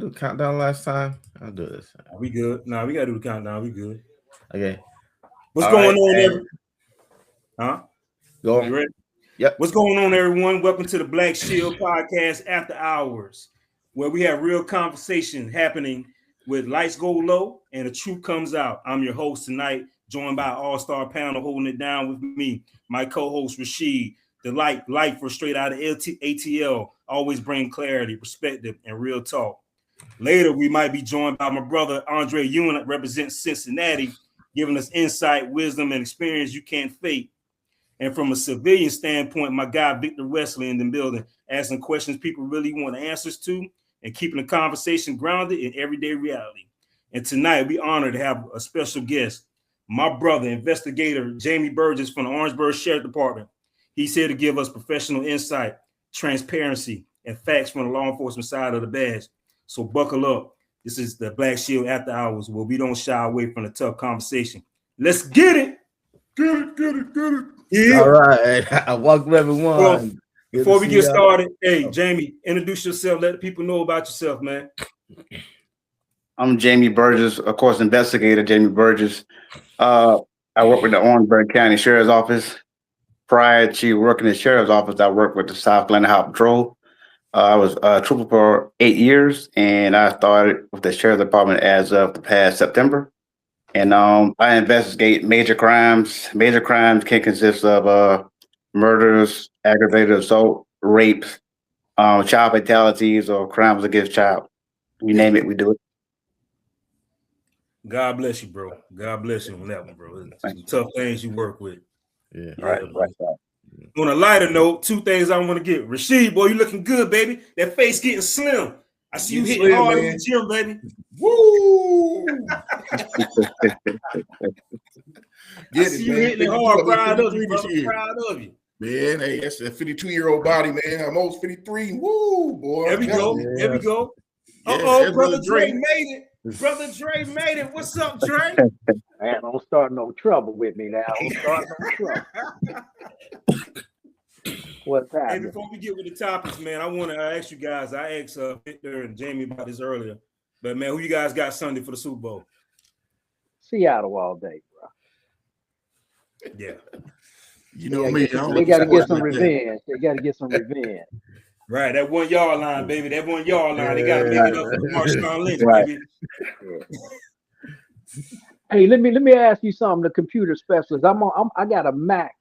do countdown last time? I'll do this. We good. Nah, we gotta do the countdown. We good. Okay. What's All going right, on, and everyone? Huh? go. You ready? Yep. What's going on, everyone? Welcome to the Black Shield Podcast After Hours, where we have real conversation happening with lights go low and the truth comes out. I'm your host tonight, joined by an all-star panel holding it down with me, my co-host Rashid, the light for straight out of ATL, always bring clarity, perspective, and real talk. Later, we might be joined by my brother Andre Ewing, that represents Cincinnati, giving us insight, wisdom, and experience you can't fake. And from a civilian standpoint, my guy Victor Wesley in the building, asking questions people really want answers to and keeping the conversation grounded in everyday reality. And tonight, we honored to have a special guest, my brother, investigator Jamie Burgess from the Orangeburg Sheriff Department. He's here to give us professional insight, transparency, and facts from the law enforcement side of the badge. So buckle up. This is the Black Shield After Hours, where we don't shy away from the tough conversation. Let's get it. Get it. Yeah. All right. Welcome, everyone. Well, before we get started, hey, Jamie, introduce yourself. Let the people know about yourself, man. I'm Jamie Burgess, of course, investigator Jamie Burgess. I work with the Orangeburg County Sheriff's Office. Prior to working in the Sheriff's Office, I worked with the South Carolina Highway Patrol. I was a trooper for 8 years, and I started with the Sheriff's Department as of the past September. And I investigate major crimes. Major crimes can consist of murders, aggravated assault, rapes, child fatalities, or crimes against child. You name it, we do it. God bless you, bro. God bless you on that one, bro. Some tough things you work with. Yeah. Right. On a lighter note, two things I want to get. Rashid, boy, you looking good, baby. That face getting slim. I see you hitting hard in the gym, baby. Woo! I see you hitting it hard. Proud of you, brother. Proud of you. Man, hey, that's a 52-year-old body, man. I'm almost 53. Woo, boy. There we go. Yeah. There we go. Yeah, Brother Dre made it. Brother Dre made it. What's up, Dre? Man, don't start no trouble with me now. Don't start no trouble. What's happening? Hey, before we get with the topics, man, I want to ask you guys. I asked Victor and Jamie about this earlier, but man, who you guys got Sunday for the Super Bowl? Seattle all day, bro. Yeah. You know me. They got to get some revenge. They got to get some revenge. Right, that 1 yard line, baby. That 1 yard line. They got to make it up for Marshawn Lynch, baby. Hey, let me ask you something. The computer specialist. I got a Mac,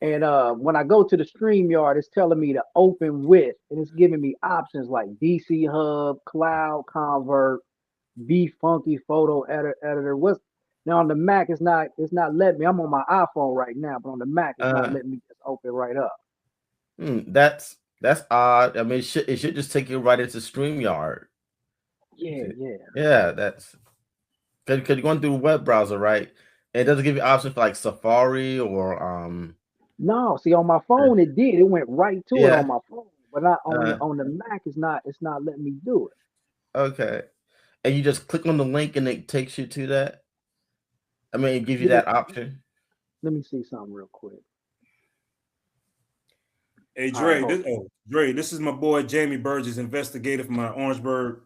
and when I go to the StreamYard, it's telling me to open with, and it's giving me options like DC Hub, Cloud Convert, Funky Photo Editor. What's now on the Mac? It's not letting me. I'm on my iPhone right now, but on the Mac, it's not letting me just open right up. That's odd. I mean, it should just take you right into StreamYard. Yeah. That's because you're going through a web browser, right? It doesn't give you options for like Safari or No, see on my phone it did. It went right to it on my phone, but not on the Mac. It's not letting me do it. Okay, and you just click on the link and it takes you to that. I mean, it gives you that option. Let me see something real quick. Hey Dre, this is my boy Jamie Burgess, investigator from my Orangeburg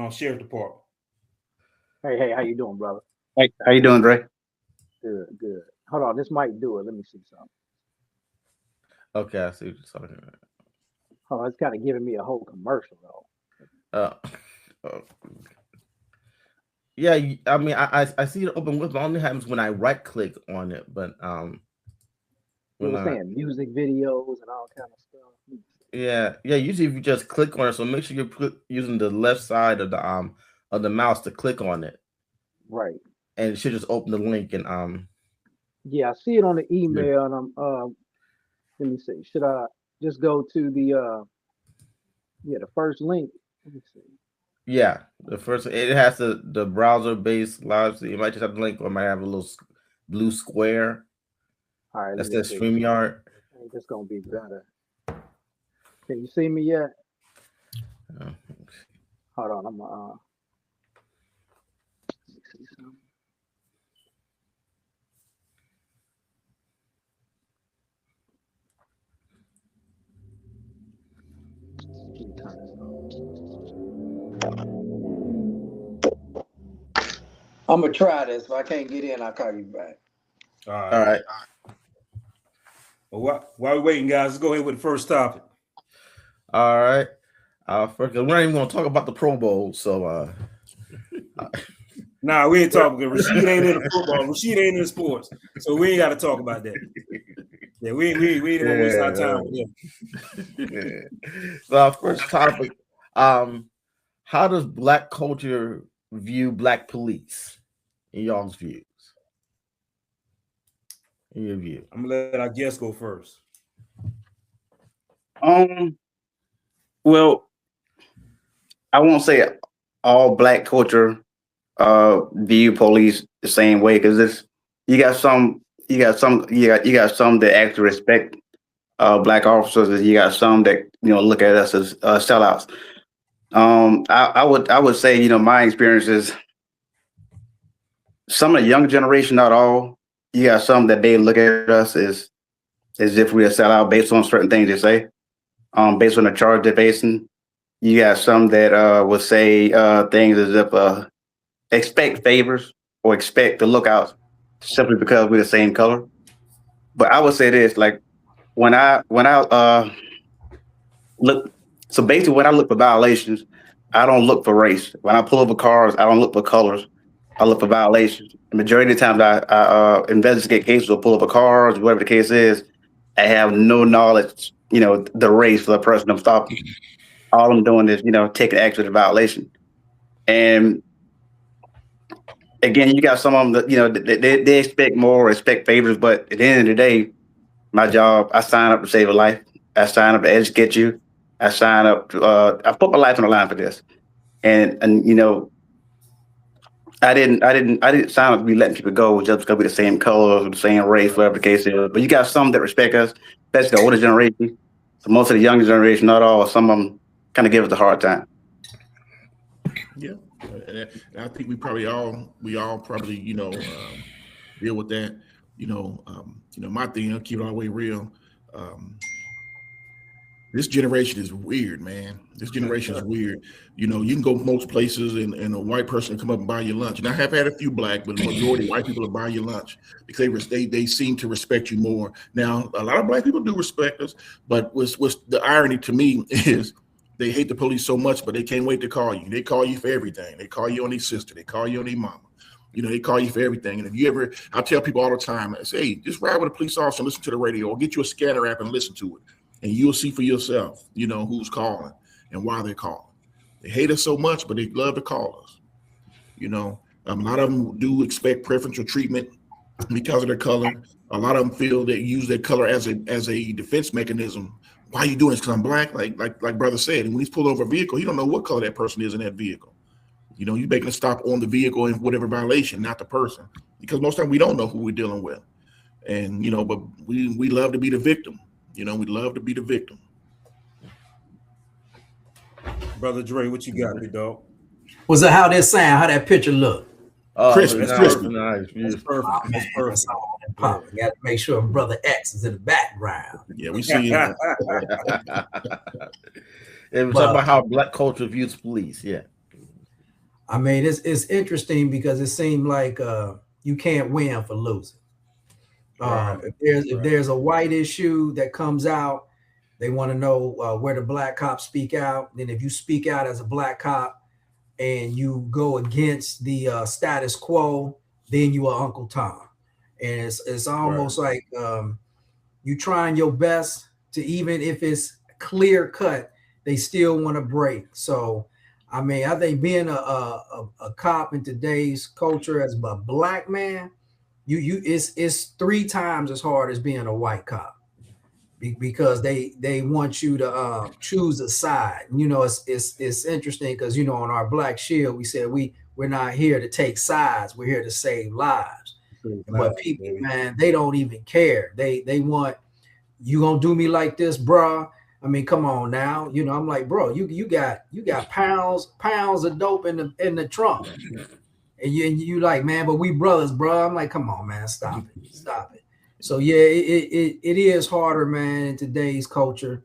Sheriff Department. Hey, how you doing, brother? Hey, how you doing, Dre? Good. Hold on, this might do it. Let me see something. Okay, I see what you're talking about. Oh, it's kind of giving me a whole commercial though. Yeah, I mean, I see it open with, but only happens when I right click on it. But You were saying music videos and all kind of stuff. Yeah. Usually, if you just click on it, so make sure you're using the left side of the mouse to click on it. Right. And it should just open the link and Yeah, I see it on the email, and I'm let me see. Should I just go to the the first link? Let me see. Yeah, the first it has the browser based live. So you might just have the link, or it might have a little blue square. All right, that says StreamYard. It's gonna be better. Can you see me yet? Hold on, I'm see something. I'm gonna try this. If I can't get in, I'll call you back. All All right. right. Well, while we're waiting, guys, let's go ahead with the first topic. All right. First, we're not even going to talk about the Pro Bowl. So, Nah, we ain't talking. Rashid ain't into football. Rashid ain't into sports, so we ain't got to talk about that. Yeah, we ain't gonna waste our time with him. yeah. So, our first topic: how does Black culture view Black police? In y'all's views, in your view, I'm gonna let our guest go first. Well, I won't say all Black culture view police the same way, because this you got some that actually respect Black officers, and you got some that look at us as sellouts. I would say my experience is some of the younger generation, not all. You got some that they look at us as if we're a sellout based on certain things they say, based on the charge they're facing. You got some that would say things as if expect favors or expect the lookouts simply because we're the same color. But I would say this, like when I look, so basically when I look for violations, I don't look for race. When I pull over cars, I don't look for colors. I look for violations. The majority of the times I investigate cases or pull over cars, whatever the case is, I have no knowledge, the race for the person I'm stopping. All I'm doing is, taking action to the violation. And again, you got some of them that, they expect more, expect favors, but at the end of the day, my job, I sign up to save a life. I sign up to educate you. I sign up to, I put my life on the line for this. And I didn't sign up to be letting people go just because we're the same color or the same race, whatever the case is. But you got some that respect us, especially the older generation. So most of the younger generation, not all, some of them kind of give us a hard time. Yeah, and I think we all probably deal with that. My thing, I'll keep it all the way real. This generation is weird, man. This generation is weird. You can go most places and a white person come up and buy your lunch. And I have had a few Black, but the majority of white people will buy your lunch because they seem to respect you more. Now, a lot of Black people do respect us, but what's the irony to me is they hate the police so much, but they can't wait to call you. They call you for everything. They call you on their sister. They call you on their mama. They call you for everything. And if you ever, I tell people all the time, I say, hey, just ride with a police officer and listen to the radio, or get you a scanner app and listen to it. And you'll see for yourself, who's calling and why they're calling. They hate us so much, but they love to call us. A lot of them do expect preferential treatment because of their color. A lot of them feel they use their color as a defense mechanism. Why are you doing this? Because I'm Black, like brother said. And when he's pulled over a vehicle, he don't know what color that person is in that vehicle. You're making a stop on the vehicle and whatever violation, not the person. Because most of the time we don't know who we're dealing with. And, but we love to be the victim. We love to be the victim. Brother Dre, what you got, big dog? Was that how that sound? How that picture look? Christmas. Nice. That's perfect. Oh, man, that's all popping. Got to make sure Brother X is in the background. Yeah, we see you. And we're talking about how Black culture views police. Yeah. I mean, it's interesting because it seemed like you can't win for losing. If there's a white issue that comes out, they want to know where the Black cops speak out. Then if you speak out as a Black cop and you go against the status quo, then you are Uncle Tom. And it's almost like you trying your best to, even if it's clear cut, they still want to break. So I mean, I think being a cop in today's culture as a Black man, it's 3 times as hard as being a white cop, because they want you to choose a side. It's interesting because on our Black Shield we said we're not here to take sides, we're here to save lives. But people, man, they don't even care. They want, you gonna do me like this, bruh? I mean, come on now. I'm like, bro, you got pounds of dope in the trunk. And you like, man, but we brothers, bro. I'm like, come on, man, stop it. So yeah, it is harder, man, in today's culture.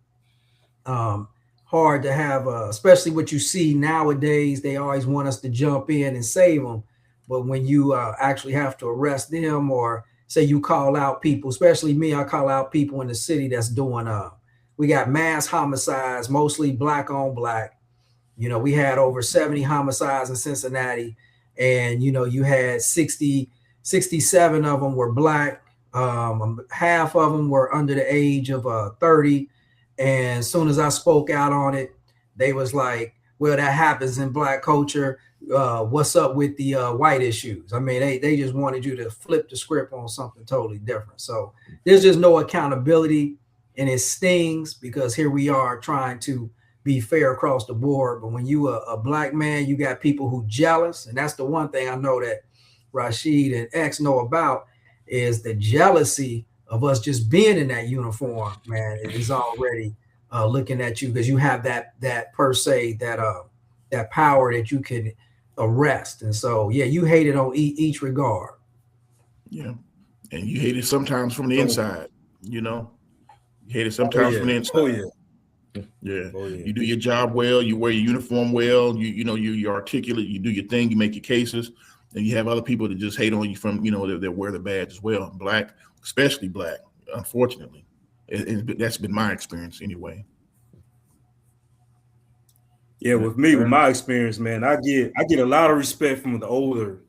Hard to have, especially what you see nowadays. They always want us to jump in and save them, but when you actually have to arrest them, or say you call out people, especially me, I call out people in the city that's doing we got mass homicides, mostly black on black. You know, we had over 70 homicides in Cincinnati, and you know, you had 67 of them were black. Half of them were under the age of 30. And as soon as I spoke out on it, they was like, well, that happens in black culture. What's up with the white issues? I mean, they just wanted you to flip the script on something totally different. So there's just no accountability, and it stings because here we are trying to be fair across the board. But when you a black man, you got people who jealous. And that's the one thing I know that Rashid and X know about, is the jealousy of us just being in that uniform, man. It is already looking at you because you have that per se, that power that you can arrest. And so, yeah, you hate it on each regard. Yeah. And you hate it sometimes from the inside, you know. You hate it sometimes from the inside. Oh, yeah. Yeah. Oh, yeah. You do your job well, you wear your uniform well, you're articulate, you do your thing, you make your cases, and you have other people that just hate on you from, you know, that wear the badge as well. Black, especially black, unfortunately. That's been my experience anyway. Yeah, with me, with my experience, man, I get a lot of respect from the older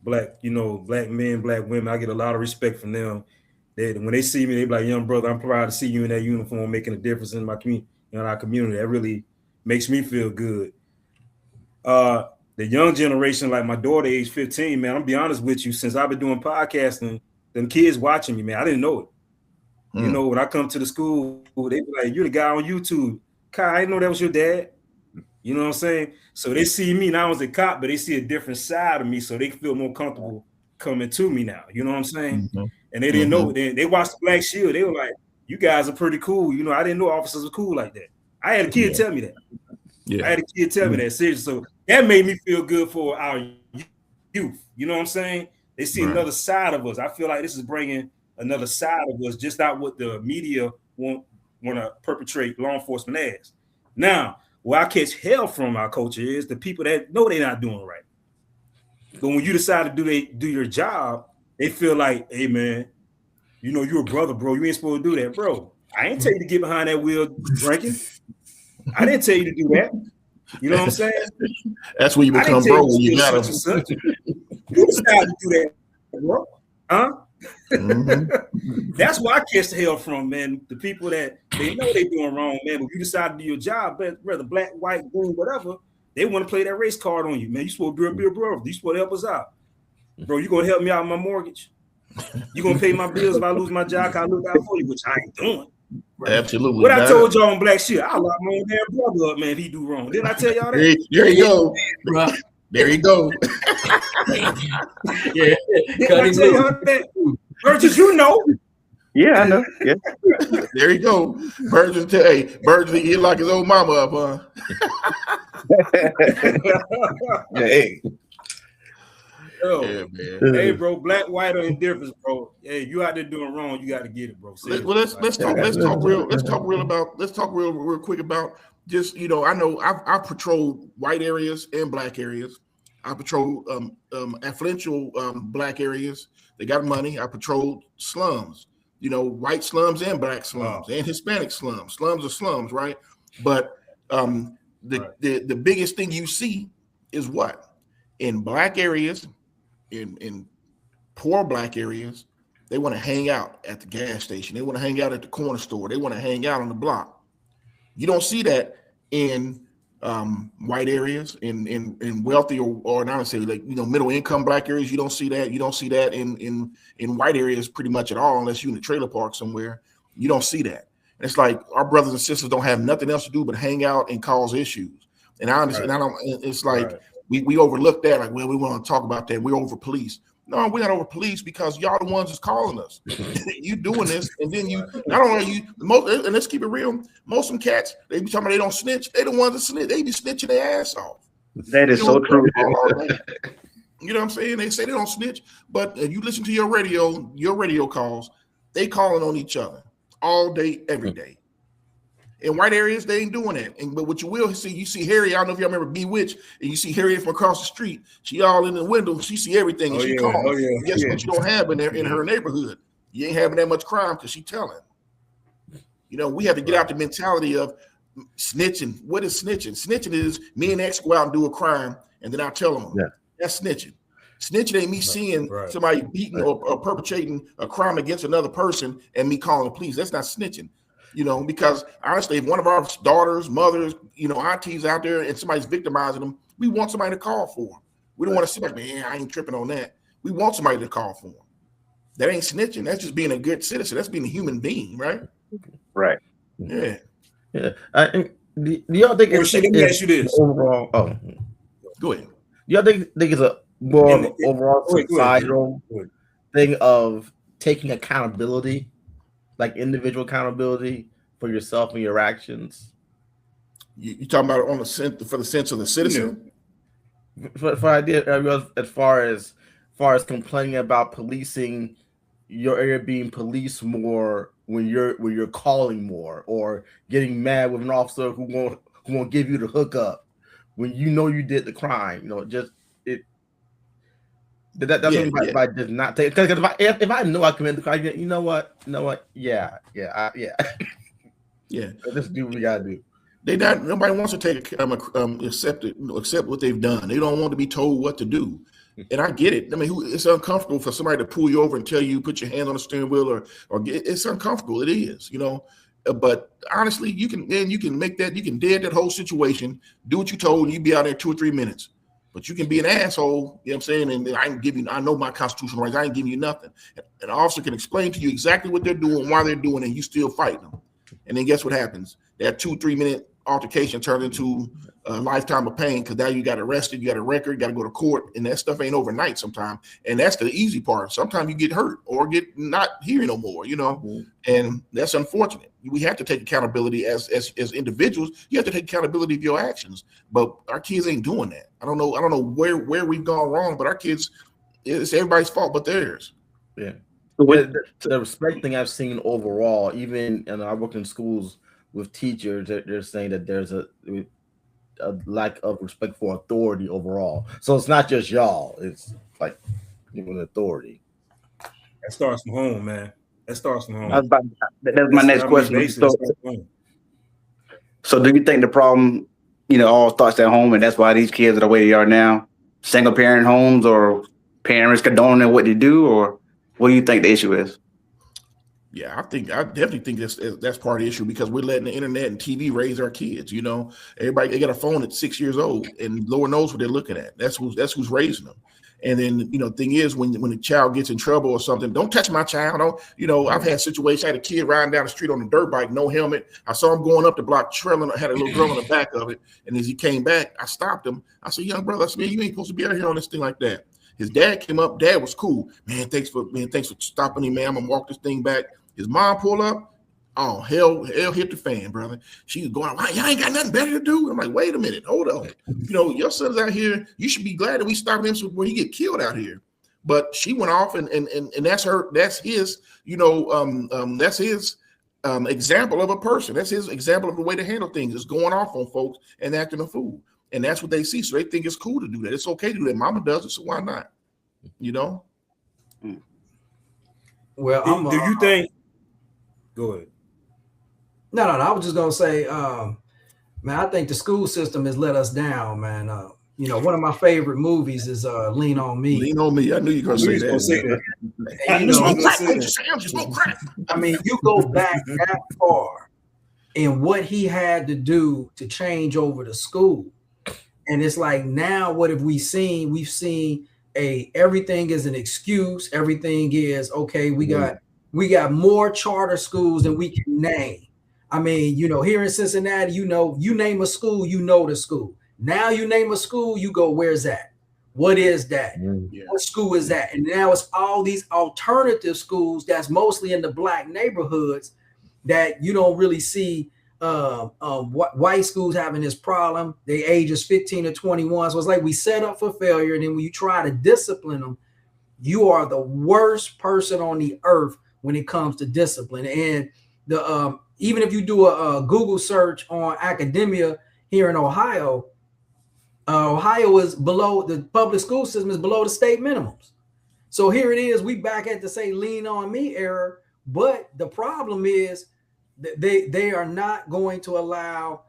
black, you know, black men, black women. I get a lot of respect from them. That when they see me, they be like, young brother, I'm proud to see you in that uniform, making a difference in my community, in our community. That really makes me feel good. The young generation, like my daughter, age 15, man, I'm be honest with you, since I've been doing podcasting, them kids watching me, man, I didn't know it. You know, when I come to the school, they be like, you're the guy on YouTube. Kai, I didn't know that was your dad. You know what I'm saying? So they see me now as a cop, but they see a different side of me, so they feel more comfortable coming to me now. You know what I'm saying? Mm-hmm. And they didn't know. They watched the Black Shield. They were like, you guys are pretty cool. You know, I didn't know officers were cool like that. I had a kid tell me that. Yeah. I had a kid tell me that. Seriously. So that made me feel good for our youth. You know what I'm saying? They see another side of us. I feel like this is bringing another side of us, just not what the media want to perpetrate law enforcement as. Now, where I catch hell from our culture is the people that know they're not doing right. But when you decide to do your job, they feel like, hey, man, you know, you're a brother, bro. You ain't supposed to do that, bro. I ain't tell you to get behind that wheel drinking. I didn't tell you to do that. You know what I'm saying? That's when you become bro. You got to. You decide to do that, bro. Huh? That's where I catch the hell from, man. The people that they know they're doing wrong, man. But you decide to do your job, whether black, white, blue, whatever, they want to play that race card on you, man. You supposed to be a brother. You supposed to help us out, bro. You gonna help me out with my mortgage? You gonna pay my bills if I lose my job? I look out for you, which I ain't doing. Right? Absolutely. What I told y'all on Black Shield, I lock my own damn brother up, man. If he do wrong, didn't I tell y'all that? There you go, bro. There you go. Yeah. Didn't I tell y'all that? Burgess, you know. Yeah, I know. Yeah. There you go. Burgess, he lock his old mama up, huh? Hey. Yo, yeah, man. Hey, bro, black, white, or indifference, bro. Hey, you out there doing wrong, you got to get it, bro. Let's talk real quick about just, you know, I know I've patrolled white areas and black areas. I patrolled affluential black areas. They got money. I patrolled slums, you know, white slums and black slums and Hispanic slums. Slums are slums, right? But the biggest thing you see is what? In black areas, in poor black areas, they want to hang out at the gas station. They want to hang out at the corner store. They want to hang out on the block. You don't see that in white areas, in wealthy or not say, like, you know, middle income black areas. You don't see that. You don't see that in white areas pretty much at all, unless you're in a trailer park somewhere. You don't see that. And it's like our brothers and sisters don't have nothing else to do but hang out and cause issues. And I understand. It's like we overlook that. Like, well, we want to talk about that. We're over police. No, we're not over police because y'all the ones that's calling us. You doing this, and then you not only you most, and let's keep it real. Most of them cats, they be talking about they don't snitch. They the ones that snitch. They be snitching their ass off. That is so true. You know what I'm saying? They say they don't snitch, but if you listen to your radio calls, they calling on each other all day, every day. In white areas, they ain't doing that. But what you will see, you see Harry. I don't know if y'all remember Bewitched, and you see Harriet from across the street. She all in the window. She see everything, and she calls. Guess what you don't have in there in her neighborhood? You ain't having that much crime because she telling. You know, we have to get out the mentality of snitching. What is snitching? Snitching is me and X go out and do a crime, and then I tell them. Yeah. That's snitching. Snitching ain't me seeing somebody beating or perpetrating a crime against another person and me calling the police. That's not snitching. You know, because honestly, if one of our daughters, mothers, you know, aunties out there and somebody's victimizing them, we want somebody to call for them. We don't want to sit like, man, I ain't tripping on that. We want somebody to call for them. That ain't snitching. That's just being a good citizen. That's being a human being, right? Right. Yeah. Yeah. Do y'all think let me ask you this overall? Oh, go ahead. Do y'all think it's a more overall societal thing of taking accountability? Like individual accountability for yourself and your actions. You talking about on the sense for the sense of the citizen? For idea as far as complaining about policing your area being policed more when you're calling more, or getting mad with an officer who won't give you the hookup when you know you did the crime. You know, just it. That's what if I did not take, because if I know I committed the crime, you know what, yeah. Just do what we gotta do. Nobody wants to take accept what they've done. They don't want to be told what to do, and I get it. I mean, it's uncomfortable for somebody to pull you over and tell you put your hands on the steering wheel, or it's uncomfortable. It is, you know. But honestly, you can make that, you can dead that whole situation, do what you told, and you be out there 2 or 3 minutes. But you can be an asshole, you know what I'm saying? And I know my constitutional rights, I ain't giving you nothing. An officer can explain to you exactly what they're doing, why they're doing it, and you still fighting them. And then guess what happens? That 2-3 minute altercation turns into a lifetime of pain, because now you got arrested, you got a record, got to go to court, and that stuff ain't overnight sometimes. And that's the easy part. Sometimes you get hurt or get not here no more, you know, and that's unfortunate. We have to take accountability as individuals. You have to take accountability of your actions, but our kids ain't doing that. I don't know where we've gone wrong, but our kids, it's everybody's fault but theirs. Yeah. The respect thing I've seen overall, even, and I work in schools with teachers, they're saying that there's a lack of respect for authority overall. So it's not just y'all, it's like even authority. That starts from home, man. That starts from home. That's my next question. So do you think the problem, you know, all starts at home, and that's why these kids are the way they are now? Single parent homes, or parents condoning what they do, or what do you think the issue is? Yeah, I definitely think that's part of the issue, because we're letting the internet and TV raise our kids. You know, everybody, they got a phone at 6 years old, and Lord knows what they're looking at. That's who's raising them. And then, you know, the thing is, when a child gets in trouble or something, don't touch my child. Don't, you know, I've had situations. I had a kid riding down the street on a dirt bike, no helmet. I saw him going up the block, trailing. I had a little girl on the back of it. And as he came back, I stopped him. I said, young brother, I said, man, you ain't supposed to be out here on this thing like that. His dad came up. Dad was cool. Man, thanks for stopping him, man. I'm going to walk this thing back. His mom pulled up. Oh, hell hit the fan, brother. She was going, why, y'all ain't got nothing better to do? I'm like, wait a minute, hold on. You know, your son's out here. You should be glad that we stopped him before he get killed out here. But she went off, and that's his, you know, that's his example of a person. That's his example of the way to handle things, is going off on folks and acting a fool. And that's what they see. So they think it's cool to do that. It's okay to do that. Mama does it, so why not? You know? Well, do you think? Go ahead. No. I was just gonna say, man, I think the school system has let us down, man. You know, one of my favorite movies is Lean on Me. Lean on Me. I knew you were gonna say that. And, you know, I mean, you go back that far, and what he had to do to change over the school. And it's like, now what have we seen? We've seen everything is an excuse. Everything is okay. We got more charter schools than we can name. I mean, you know, here in Cincinnati, you know, you name a school, you know the school. Now you name a school, you go, where's that? What is that? Yeah. What school is that? And now it's all these alternative schools that's mostly in the Black neighborhoods that you don't really see white schools having this problem. They ages 15 to 21. So it's like we set up for failure. And then when you try to discipline them, you are the worst person on the earth when it comes to discipline. And even if you do a Google search on academia here in Ohio, Ohio is below, the public school system is below the state minimums. So here it is, we back at the say lean on me era, but the problem is that they are not going to allow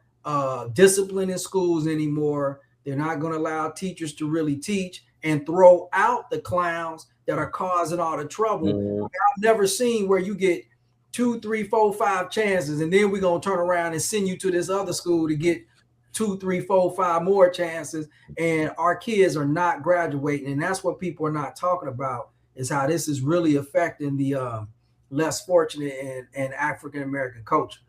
discipline in schools anymore. They're not going to allow teachers to really teach and throw out the clowns that are causing all the trouble. I've never seen where you get 2, 3, 4, 5 chances, and then we're going to turn around and send you to this other school to get 2, 3, 4, 5 more chances, and our kids are not graduating. And that's what people are not talking about, is how this is really affecting the less fortunate and African-American culture.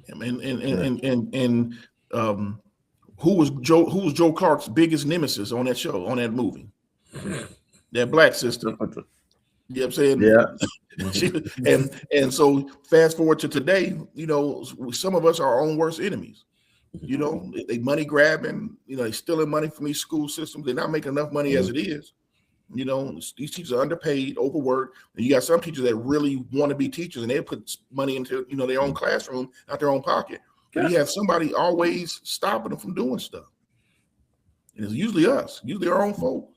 And who was Joe Clark's biggest nemesis on that show, on that movie? That black sister. You know what I'm saying? Yeah. and so fast forward to today, you know, some of us are our own worst enemies. You know, they money grabbing, you know, they stealing money from these school systems. They're not making enough money as it is. You know, these teachers are underpaid, overworked. And you got some teachers that really want to be teachers, and they put money into, you know, their own classroom out their own pocket. And you have somebody always stopping them from doing stuff. And it's usually us, usually our own folks.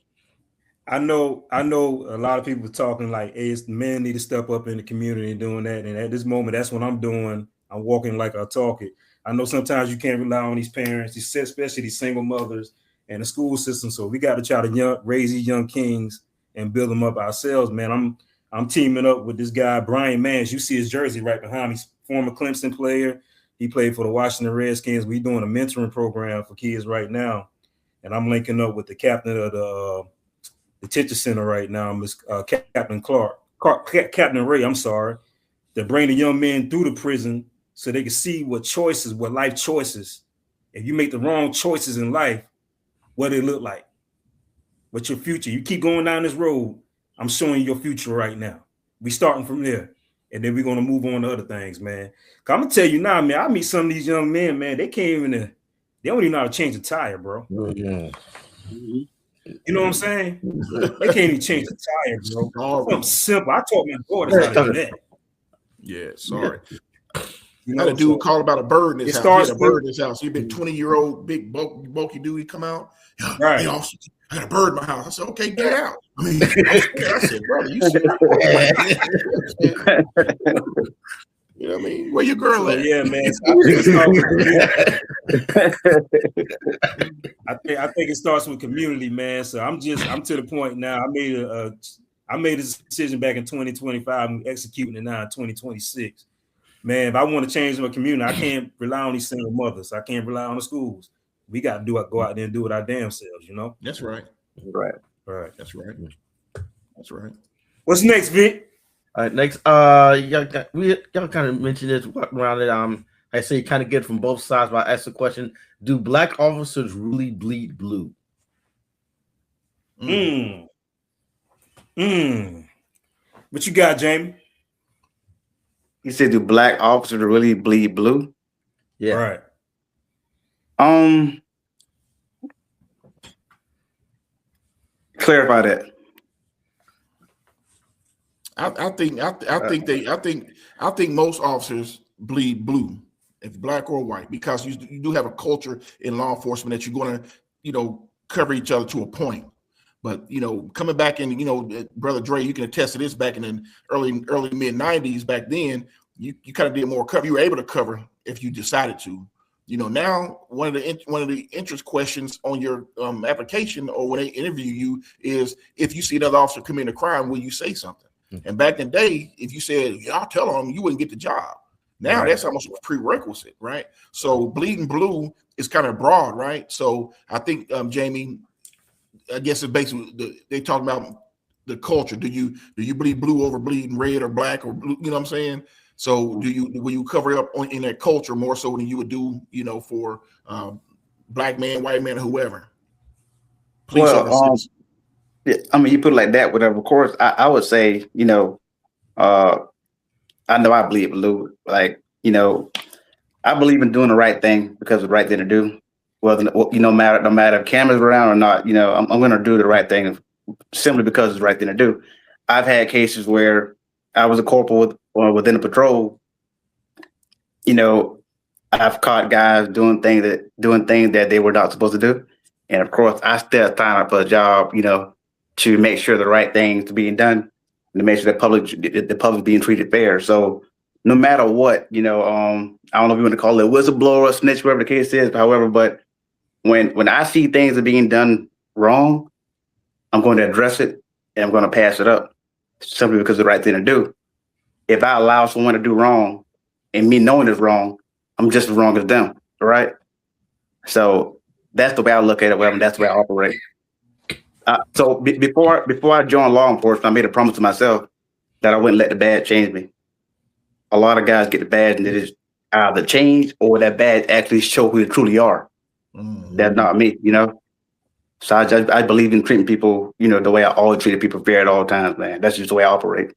I know a lot of people talking like, hey, the men need to step up in the community and doing that. And at this moment, that's what I'm doing. I'm walking like I talk it. I know sometimes you can't rely on these parents, especially these single mothers and the school system. So we got to try to raise these young kings and build them up ourselves, man. I'm teaming up with this guy, Brian Mans. You see his jersey right behind me. He's former Clemson player. He played for the Washington Redskins. We're doing a mentoring program for kids right now. And I'm linking up with the captain of the detention center right now, Miss Captain Captain Ray, I'm sorry, to bring the young men through the prison so they can see what life choices. If you make the wrong choices in life, what it look like. What's your future? You keep going down this road, I'm showing you your future right now. We starting from there. And then we're going to move on to other things, man. Cause I'm going to tell you now, man, I meet some of these young men, man, they don't even know how to change a tire, bro. You know what I'm saying? They can't even change the tire, bro. Something simple. I taught my daughter how to do that. Yeah, sorry. You know, I had a dude call about a bird in his house. He had a bird in his house. He'd been 20-year-old, big, bulky dude. He come out. Right. Hey, officer, I got a bird in my house. I said, okay, get out. I mean, I said, brother, you see you know what I mean? Where your girl at? Yeah, man. I think it starts with community, man. So I'm to the point now. I made a decision back in 2025. I'm executing it now in 2026. Man, if I want to change my community, I can't rely on these single mothers. I can't rely on the schools. We got to go out there and do it our damn selves, you know? That's right. Right. That's right. That's right. What's next, Vic? All right, next, y'all kind of mentioned this around it. I say kind of get from both sides, but I asked the question: do black officers really bleed blue? What you got, Jamie? You said, do black officers really bleed blue? Yeah. Right. Clarify that. I think most officers bleed blue, if black or white, because you do have a culture in law enforcement that you're going to, you know, cover each other to a point. But, you know, coming back in, you know, Brother Dre, you can attest to this back in the early mid 90s. Back then, you kind of did more cover. You were able to cover if you decided to. You know, now one of the interest questions on your application or when they interview you is, if you see another officer commit a crime, will you say something? Mm-hmm. And back in the day, if you said, yeah, I'll tell them, you wouldn't get the job. Now that's almost a prerequisite, right? So bleeding blue is kind of broad, right? So I think, Jamie, I guess it's basically they talk about the culture. Do you bleed blue over bleeding red or black or blue? You know what I'm saying? So will you cover up in that culture more so than you would do, you know, for black man, white man, or whoever? Yeah, I mean, you put it like that, whatever. Of course, I would say, you know, I know I bleed blue. Like, you know, I believe in doing the right thing because it's the right thing to do. Whether, you know, no matter if cameras around or not, you know, I'm going to do the right thing simply because it's the right thing to do. I've had cases where I was a corporal within a patrol, you know, I've caught guys doing things that they were not supposed to do. And of course, I still sign up for a job, you know, to make sure the right things are being done, and to make sure the public being treated fair. So no matter what, you know, I don't know if you want to call it a whistleblower, snitch, whatever the case is, however, but when I see things are being done wrong, I'm going to address it and I'm going to pass it up simply because it's the right thing to do. If I allow someone to do wrong and me knowing it's wrong, I'm just as wrong as them, right? So that's the way I look at it. Well, that's the way I operate. So before I joined law enforcement, I made a promise to myself that I wouldn't let the badge change me. A lot of guys get the badge and it is either change or that badge actually show who they truly are. Mm-hmm. That's not me, you know? So I believe in treating people, you know, the way I always treated people fair at all times, man. That's just the way I operate.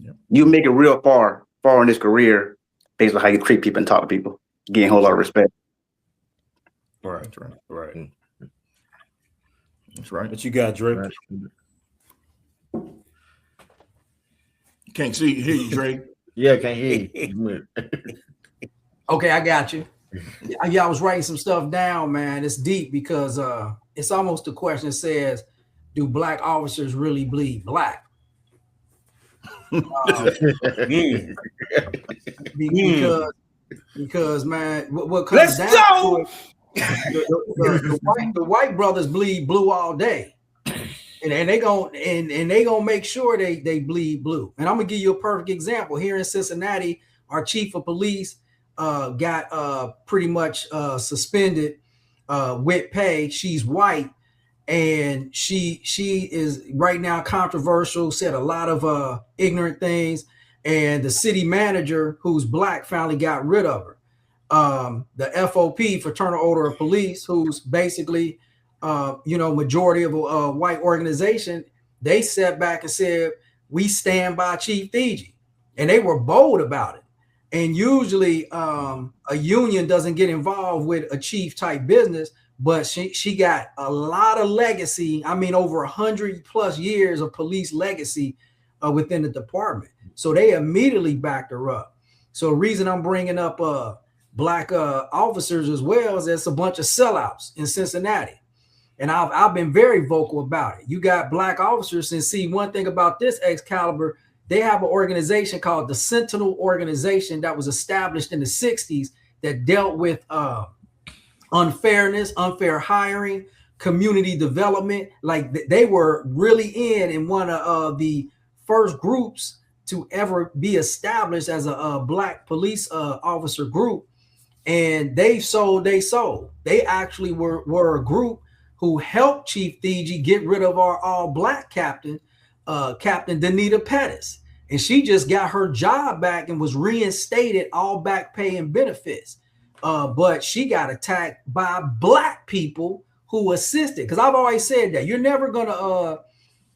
Yep. You make it real far in this career based on how you treat people and talk to people. Gain a whole lot of respect. Right. That's right. What you got, Dre? Can't hear you, Dre. Yeah, can't hear you. Okay, I got you. Yeah, I was writing some stuff down, man. It's deep because it's almost a question that says, do black officers really bleed black? Because man, what comes down to it, the white brothers bleed blue all day, and they gonna make sure they bleed blue. And I'm gonna give you a perfect example. Here in Cincinnati, our chief of police got pretty much suspended with pay. She's white, and she is right now controversial, said a lot of ignorant things, and the city manager, who's black, finally got rid of her. The FOP, Fraternal Order of Police, who's basically majority of a white organization, they sat back and said, we stand by Chief Thigi, and they were bold about it. And usually a union doesn't get involved with a chief type business, but she got a lot of legacy. I mean, over 100+ years of police legacy within the department. So they immediately backed her up. So the reason I'm bringing up black officers as well is there's a bunch of sellouts in Cincinnati. And I've been very vocal about it. You got black officers, and see, one thing about this Excalibur, they have an organization called the Sentinel Organization that was established in the 60s that dealt with unfairness, unfair hiring, community development. Like they were really in one of the first groups to ever be established as a black police officer group. And they sold. They actually were a group who helped Chief Thigi get rid of our all-black captain, Captain Danita Pettis. And she just got her job back and was reinstated, all back pay and benefits. But she got attacked by black people who assisted. Because I've always said that you're never going to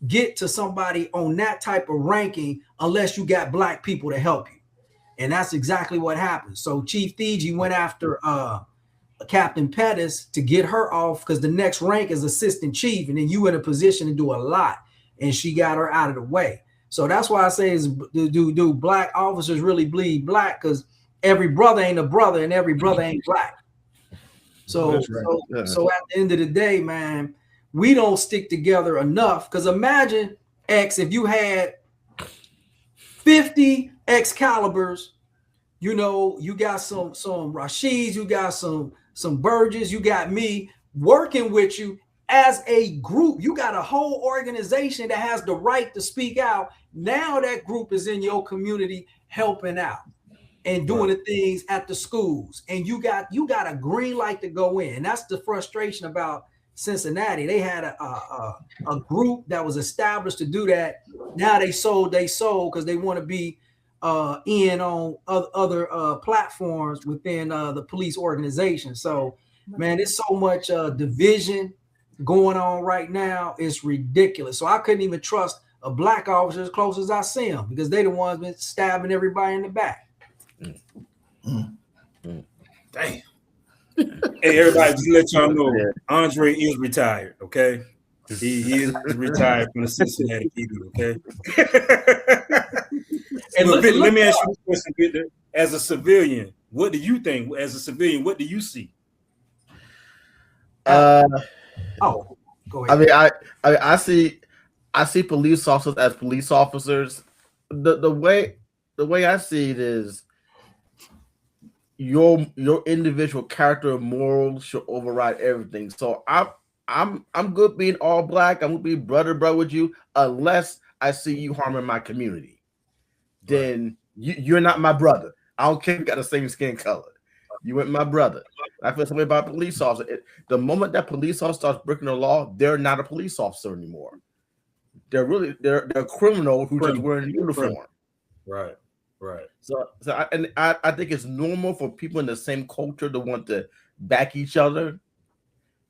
get to somebody on that type of ranking unless you got black people to help you. And that's exactly what happened. So Chief Thigi went after Captain Pettis to get her off, because the next rank is assistant chief, and then you in a position to do a lot, and she got her out of the way. So that's why I say is do black officers really bleed black? Because every brother ain't a brother and every brother ain't black. So right. So at the end of the day, man, we don't stick together enough. Because imagine, X, if you had 50 Excaliburs, you know, you got some Rashids, you got some Burgess, you got me working with you as a group. You got a whole organization that has the right to speak out. Now that group is in your community helping out and doing the things at the schools. And you got a green light to go in. And that's the frustration about Cincinnati. They had a group that was established to do that. Now they sold because they want to be in on other platforms within the police organization. So, man, there's so much division going on right now. It's ridiculous. So I couldn't even trust a black officer as close as I see them, because they the ones been stabbing everybody in the back. Damn. Hey, everybody, just let y'all know, Andre is retired, okay? He is retired from the Cincinnati PD, okay? And Well, look, Victor, let me ask you this question, Victor. As a civilian, what do you think? As a civilian, what do you see? oh, go ahead. I see police officers as police officers. The way I see it is your individual character and morals should override everything. So I'm good being all black. I'm gonna be brother with you unless I see you harming my community. Then you're not my brother. I don't care if you got the same skin color. You ain't my brother. I feel something about police officer. The moment that police officer starts breaking the law, they're not a police officer anymore. They're a criminal who just wearing a uniform. Right. So I think it's normal for people in the same culture to want to back each other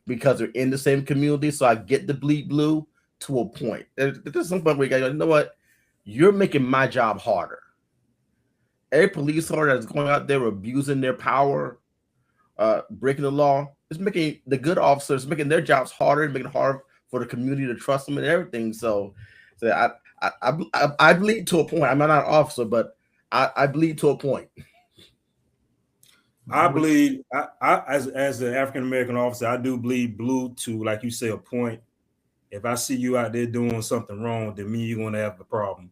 because they're in the same community. So I get the bleed blue to a point. There's some point where you go, you know what? You're making my job harder. Every police officer that's going out there abusing their power, breaking the law, is making the good officers making their jobs harder, and making it harder for the community to trust them and everything. So I bleed to a point. I'm not an officer, but I bleed to a point. I bleed. I as an African American officer, I do bleed blue to, like you say, a point. If I see you out there doing something wrong, then me, you're gonna have a problem,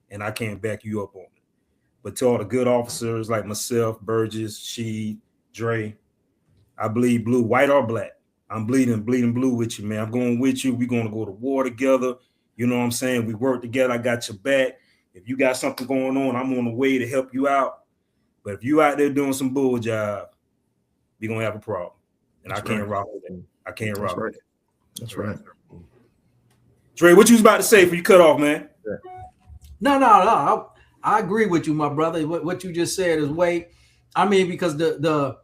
and I can't back you up on it. But to all the good officers like myself, Burgess, She, Dre, I bleed blue, white or black. I'm bleeding blue with you, man. I'm going with you. We're gonna go to war together. You know what I'm saying? We work together. I got your back. If you got something going on, I'm on the way to help you out. But if you out there doing some bull job, you're gonna have a problem. And I can't rock with it. I can't rock with it. That's right. Dre, what you was about to say before you cut off, man? No. I agree with you, my brother. What you just said is I mean, because the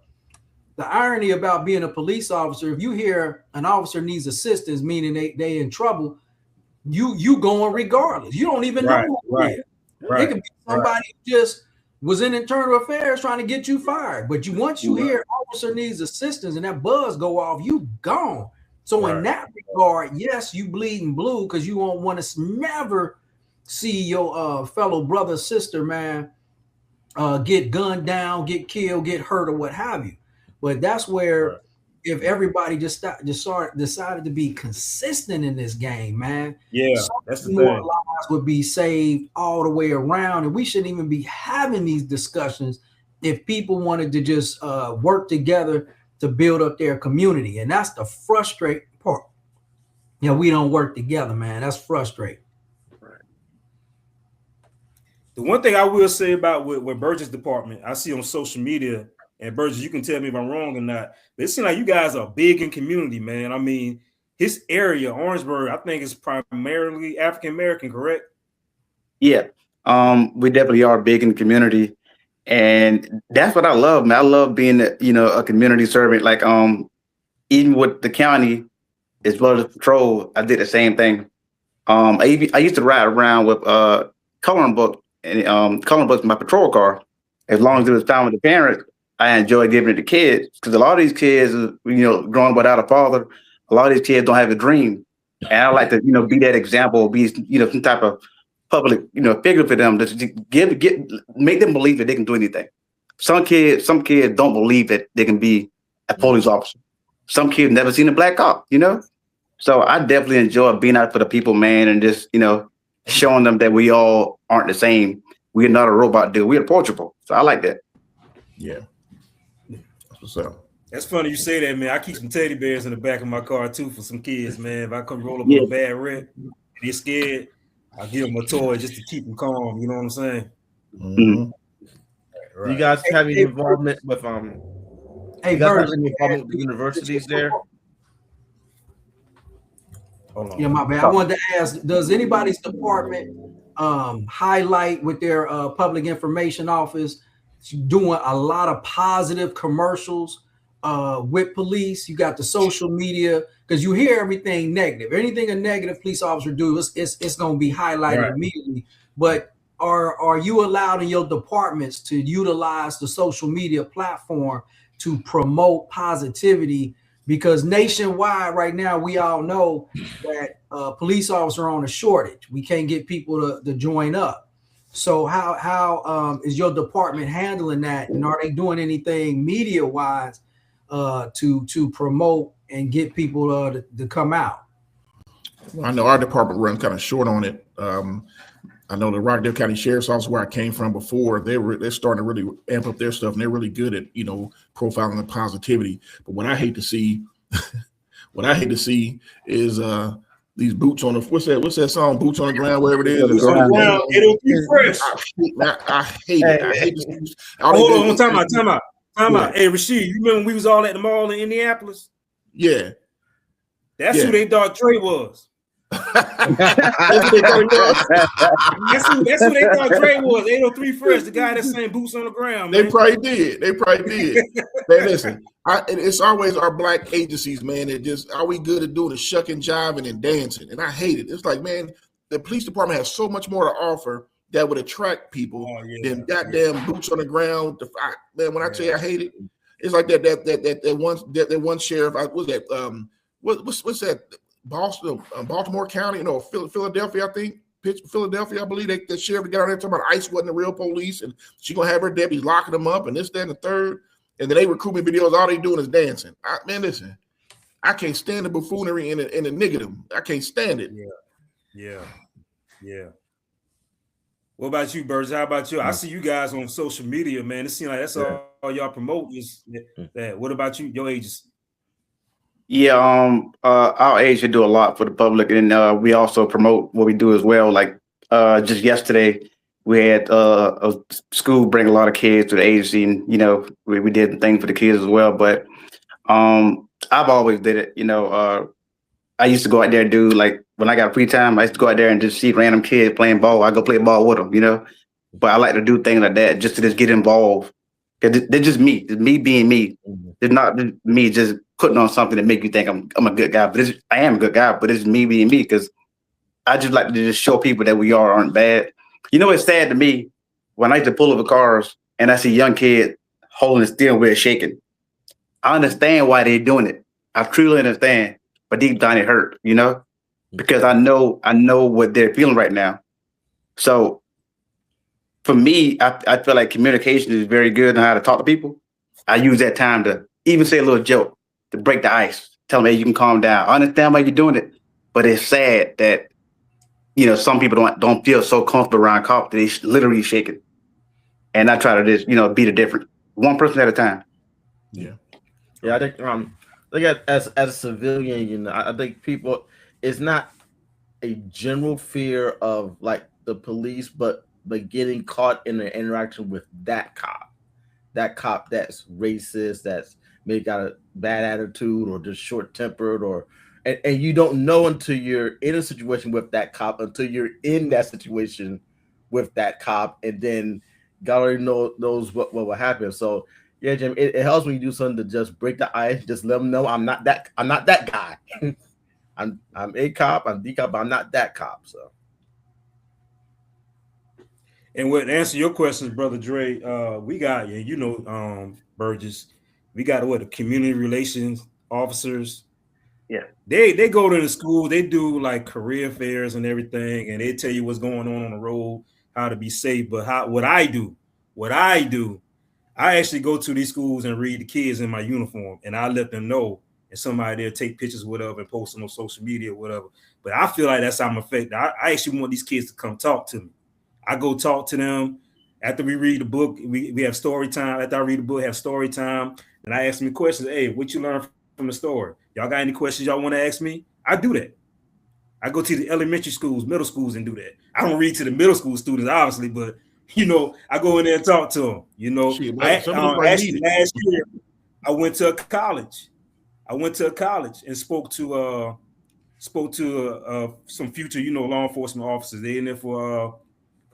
irony about being a police officer, if you hear an officer needs assistance, meaning they in trouble, you going regardless. You don't even know who it is. It could be somebody who just was in internal affairs trying to get you fired. But once you hear officer needs assistance and that buzz go off, you gone. So in that regard, yes, you bleeding blue because you won't want to never see your fellow brother, sister, man, get gunned down, get killed, get hurt, or what have you. But that's where if everybody decided to be consistent in this game, man, that's the more thing. lives would be saved all the way around, and we shouldn't even be having these discussions if people wanted to just work together to build up their community. And that's the frustrating part. We don't work together, man. That's frustrating. The one thing I will say about with Burgess department, I see on social media, and Burgess, you can tell me if I'm wrong or not, but it seems like you guys are big in community, man. I mean, his area, Orangeburg, I think is primarily African American, correct? Yeah. We definitely are big in the community. And that's what I love, man. I love being a community servant. Like even with the county as well as patrol, I did the same thing. I used to ride around with coloring book and coloring books in my patrol car. As long as it was found with the parents, I enjoy giving it to kids because a lot of these kids, growing up without a father, a lot of these kids don't have a dream. And I like to, be that example, be, some type of public, figure for them to make them believe that they can do anything. Some kids don't believe that they can be a police officer. Some kids never seen a black cop, So I definitely enjoy being out for the people, man, and just, showing them that we all aren't the same. We're not a robot dude. We're approachable. So I like that. Yeah. That's what's up. That's funny you say that, man. I keep some teddy bears in the back of my car too for some kids, man. If I come roll up on a bad wreck and they're scared, I give them a toy just to keep them calm. You know what I'm saying? Mm-hmm. Right. You guys have any involvement with you guys have any involvement with the universities there? Yeah, my bad. I wanted to ask, does anybody's department highlight with their public information office doing a lot of positive commercials with police? You got the social media, because you hear everything negative. Anything a negative police officer do, it's going to be highlighted immediately. But are you allowed in your departments to utilize the social media platform to promote positivity? Because nationwide right now, we all know that police officers are on a shortage. We can't get people to join up. So how is your department handling that? And are they doing anything media wise to promote and get people to come out? Well, I know our department runs kind of short on it. I know the Rockdale County Sheriff's Office, where I came from before, they're starting to really amp up their stuff, and they're really good at profiling the positivity. But what I hate to see, is these boots on the what's that song? Boots on the ground, wherever it is. Boots on the ground, it'll be fresh. I hate it. I hate to see. Hold on, time out. Hey, Rashid, you remember when we was all at the mall in Indianapolis? Yeah. That's who they thought Dre was. That's who they thought Dre was. 803 Fresh, the guy that's saying boots on the ground. Man. They probably did. Man, listen, it's always our black agencies, man. Are we good at doing the shucking, jiving, and dancing? And I hate it. It's like, man, the police department has so much more to offer that would attract people than goddamn boots on the ground. Man, when I tell you I hate it, it's like that one sheriff. What's that? Boston, Baltimore County, Philadelphia, I think. Philadelphia, I believe the sheriff got out there talking about ICE wasn't the real police, and she gonna have her deputies locking them up, and this, that, and the third. And then they recruitment videos, all they doing is dancing. Man, listen, I can't stand the buffoonery and the niggerdom. I can't stand it. Yeah. What about you, Burgess? How about you? I see you guys on social media, man. It seems like that's all y'all promote is that. What about you, your agency? Yeah, our agency do a lot for the public, and we also promote what we do as well. Like just yesterday, we had a school bring a lot of kids to the agency, and we did things for the kids as well. But I've always did it. I used to go out there and do, like, when I got free time, I used to go out there and just see random kids playing ball. I go play ball with them, But I like to do things like that just to get involved. Cause they're just me. It's me being me. It's not me just putting on something to make you think I'm a good guy. But I am a good guy, but it's me being me, because I just like to just show people that we aren't bad. It's sad to me when I used to pull over cars and I see young kids holding the steering wheel shaking. I understand why they're doing it. I truly understand. But deep down it hurt, because I know what they're feeling right now. So for me, I feel like communication is very good on how to talk to people. I use that time to even say a little joke to break the ice. Tell them, hey, you can calm down. I understand why you're doing it, but it's sad that some people don't feel so comfortable around cops that they literally shaking. And I try to just be the difference, one person at a time. Yeah. I think as a civilian, I think people, it's not a general fear of like the police, but getting caught in an interaction with that cop that's racist, that's maybe got a bad attitude or just short-tempered, and you don't know until you're in a situation with that cop, until you're in that situation with that cop, and then God already knows what will happen. So yeah, Jim, it helps when you do something to just break the ice, just let them know I'm not that guy. I'm a cop, I'm the cop, but I'm not that cop. So. And to answer your questions, Brother Dre, we got Burgess, we got the community relations officers. Yeah, they go to the school, they do like career fairs and everything, and they tell you what's going on the road, how to be safe. But what I do, I actually go to these schools and read the kids in my uniform, and I let them know, and somebody there take pictures, whatever, and post them on social media, whatever. But I feel like that's how I'm affected. I actually want these kids to come talk to me. I go talk to them after we read the book. We have story time. After I read the book, have story time. And I ask them questions. Hey, what you learned from the story? Y'all got any questions y'all want to ask me? I do that. I go to the elementary schools, middle schools, and do that. I don't read to the middle school students, obviously, but I go in there and talk to them. Actually, last year I went to a college. And spoke to some future, law enforcement officers. They in there for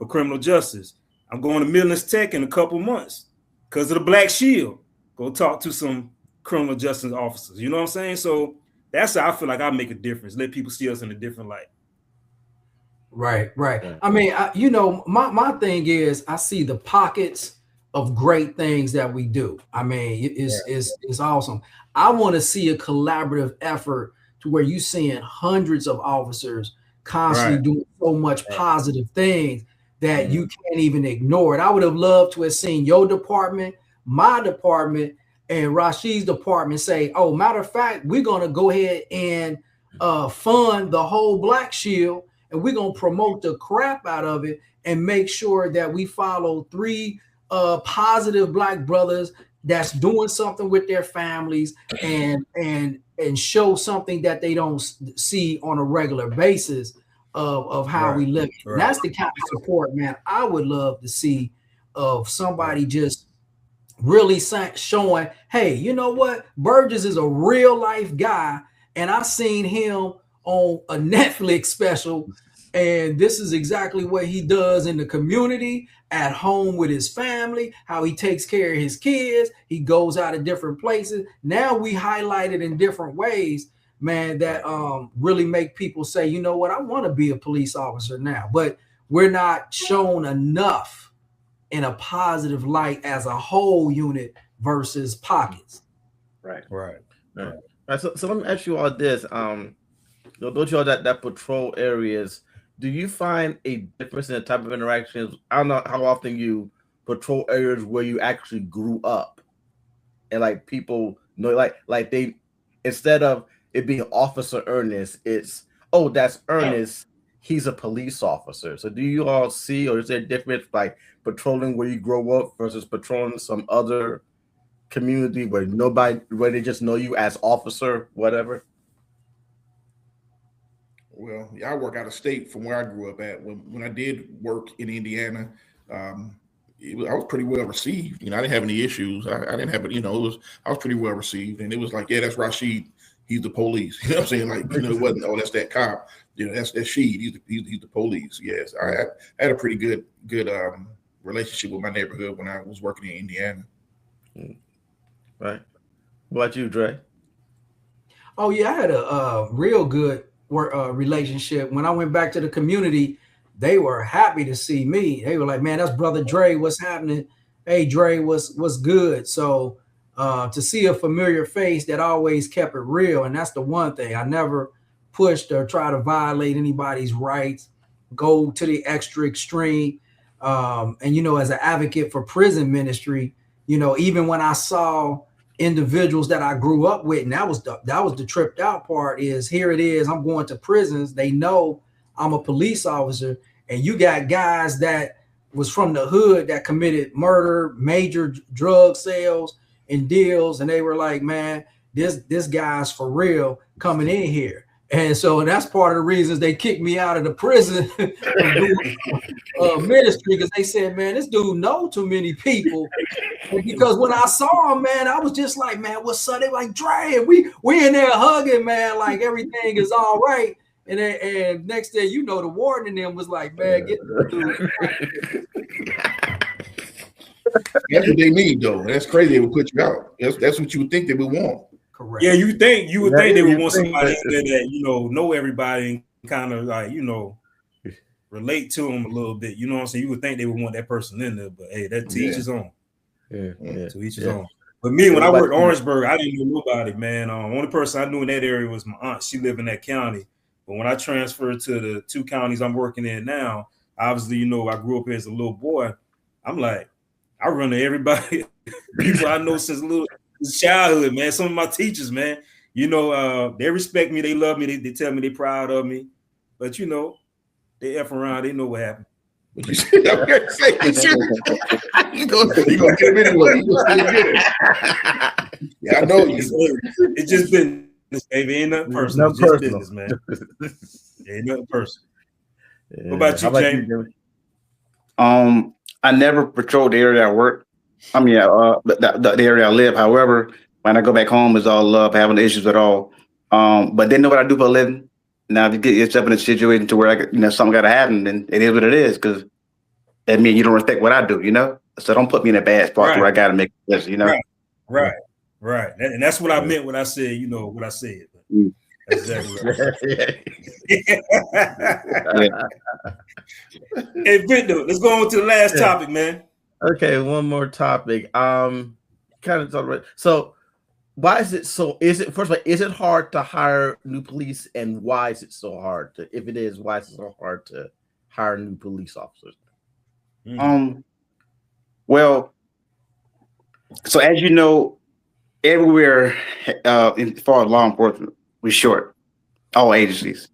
criminal justice. I'm going to Midlands Tech in a couple months because of the Black Shield. Go talk to some criminal justice officers. You know what I'm saying? So that's how I feel like I make a difference. Let people see us in a different light. Right. I mean, my thing is I see the pockets of great things that we do. I mean, it's awesome. I want to see a collaborative effort to where you're seeing hundreds of officers constantly doing so much positive things. that you can't even ignore it. I would have loved to have seen your department, my department, and Rashid's department say, oh, matter of fact, we're going to go ahead and fund the whole Black Shield, and we're going to promote the crap out of it and make sure that we follow 3 positive Black brothers that's doing something with their families and show something that they don't see on a regular basis of how we live. Right. That's the kind of support, man, I would love to see of somebody just really showing, hey, you know what? Burgess is a real life guy, and I seen him on a Netflix special, and this is exactly what he does in the community, at home with his family, how he takes care of his kids. He goes out of different places. Now we highlight it in different ways, man, that really make people say, you know what? I want to be a police officer now. But we're not shown enough in a positive light as a whole unit versus pockets. Right. So let me ask you all this. Those y'all that patrol areas, do you find a difference in the type of interactions? I don't know how often you patrol areas where you actually grew up, and like people know, like they, instead of it being Officer Ernest, it's, oh, that's Ernest, he's a police officer. So do you all see, or is there a difference like patrolling where you grow up versus patrolling some other community where they just know you as officer, whatever? Well, yeah, I work out of state from where I grew up at. When I did work in Indiana, I was pretty well received. You know, I didn't have any issues. I didn't have it. You know, I was pretty well received, and it was like, yeah, that's Rashid. He's the police. You know what I'm saying? Like, you know, it wasn't, oh, that's that cop. You know, that's Sheed. He's the police. Yes, I had a pretty good relationship with my neighborhood when I was working in Indiana. Right. What about you, Dre? Oh yeah, I had a real good relationship. When I went back to the community, they were happy to see me. They were like, man, that's brother Dre, what's happening? Hey Dre, what's good? So to see a familiar face that always kept it real, and that's the one thing. I never pushed or try to violate anybody's rights, go to the extra extreme. And you know, as an advocate for prison ministry, you know, even when I saw individuals that I grew up with, and that was the tripped out part, is here it is, I'm going to prisons, they know I'm a police officer, and you got guys that was from the hood that committed murder, major drug sales and deals, and they were like, man, this guy's for real coming in here. And so that's part of the reasons they kicked me out of the prison ministry, because they said, man, this dude know too many people. And because when I saw him, man, I was just like, man, what's up? They like, Dre, we in there hugging, man, like everything is all right. And next day, you know, the warden and them was like, man, get the dude. That's what they need, though. That's crazy. They would put you out. That's what you would think they would want. Correct. Yeah, you would think they would want somebody that, you know everybody and kind of like, you know, relate to them a little bit. You know what I'm saying? You would think they would want that person in there, but hey, that to each his own. Yeah. To each his own. But me, when I worked Orangeburg, I didn't know nobody, man. Only person I knew in that area was my aunt. She lived in that county. But when I transferred to the 2 counties I'm working in now, obviously, you know, I grew up as a little boy. I'm like, I run to everybody, people I know since childhood, man. Some of my teachers, man, you know, they respect me, they love me, they tell me they're proud of me. But you know, they F around, they know what happened. You gonna get him anyway. Yeah, I know you. It's just business, baby. Ain't nothing personal. It's just business, man. Ain't nothing personal. Yeah. What about you, Jamie? I never patrolled the area I work. I mean, the area I live. However, when I go back home, it's all love, having issues at all. But they know what I do for a living. Now, if you get yourself in a situation to where something got to happen, then it is what it is, because that means you don't respect what I do, you know. So don't put me in a bad spot where I got to make this, you know. Right. And that's what I meant when I said, you know, what I said. That's exactly right. Hey, Victor, let's go on to the last topic, man. Okay, one more topic. Kind of talk about, so why is it so? Is it hard to hire new police, and why is it so hard to? If it is, why is it so hard to hire new police officers? Well, so as you know, everywhere in far as law enforcement, we're short. All agencies.